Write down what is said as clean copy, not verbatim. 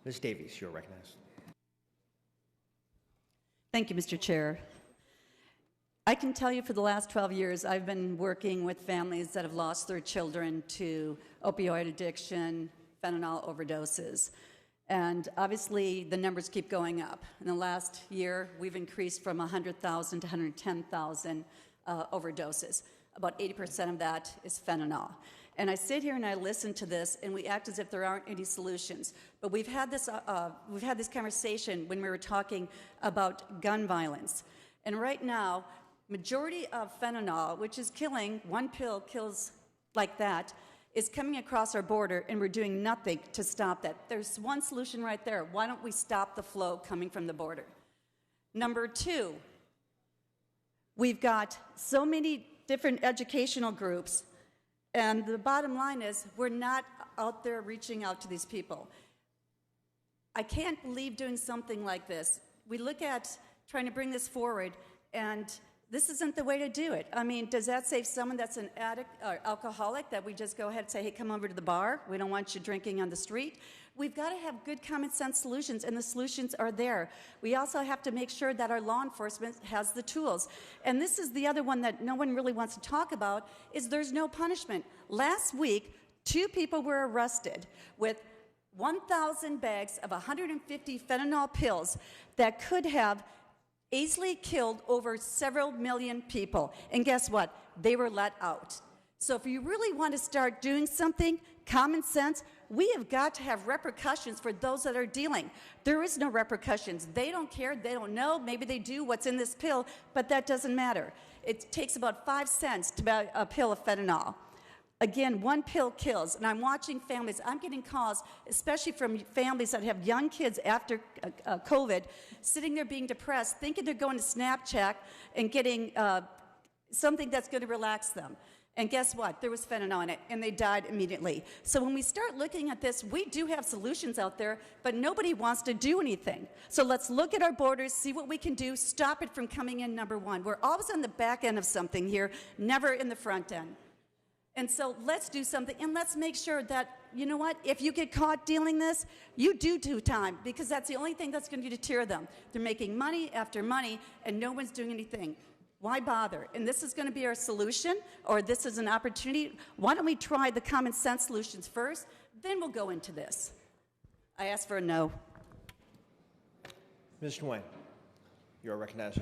Ms. Davies, you're recognized. Thank you, Mr. Chair. I can tell you for the last 12 years, I've been working with families that have lost their children to opioid addiction, fentanyl overdoses. And obviously, the numbers keep going up. In the last year, we've increased from 100,000 to 110,000 overdoses. About 80% of that is fentanyl. And I sit here and I listen to this, and we act as if there aren't any solutions. But we've had this conversation when we were talking about gun violence. And right now, majority of fentanyl, which is killing, one pill kills like that, is coming across our border, and we're doing nothing to stop that. There's one solution right there. Why don't we stop the flow coming from the border? Number two, we've got so many different educational groups, and the bottom line is we're not out there reaching out to these people. I can't believe doing something like this. We look at trying to bring this forward, and this isn't the way to do it. I mean, does that save someone that's an addict or alcoholic that we just go ahead and say, hey, come over to the bar? We don't want you drinking on the street. We've got to have good common sense solutions, and the solutions are there. We also have to make sure that our law enforcement has the tools. And this is the other one that no one really wants to talk about, is there's no punishment. Last week, 2 people were arrested with 1,000 bags of 150 fentanyl pills that could have easily killed over several million people. And guess what? They were let out. So if you really want to start doing something, common sense, we have got to have repercussions for those that are dealing. There is no repercussions. They don't care. They don't know. Maybe they do what's in this pill, but that doesn't matter. It takes about 5 cents to buy a pill of fentanyl. Again, one pill kills, and I'm watching families. I'm getting calls, especially from families that have young kids after COVID, sitting there being depressed, thinking they're going to Snapchat and getting something that's going to relax them. And guess what? There was fentanyl in it, and they died immediately. So when we start looking at this, we do have solutions out there, but nobody wants to do anything. So let's look at our borders, see what we can do, stop it from coming in, number one. We're always on the back end of something here, never in the front end. And so let's do something, and let's make sure that, you know what, if you get caught dealing this, you do time, because that's the only thing that's going to deter them. They're making money after money, and no one's doing anything. Why bother? And this is going to be our solution, or this is an opportunity. Why don't we try the common sense solutions first, then we'll go into this. I ask for a no. Ms. Nguyen, you are recognized.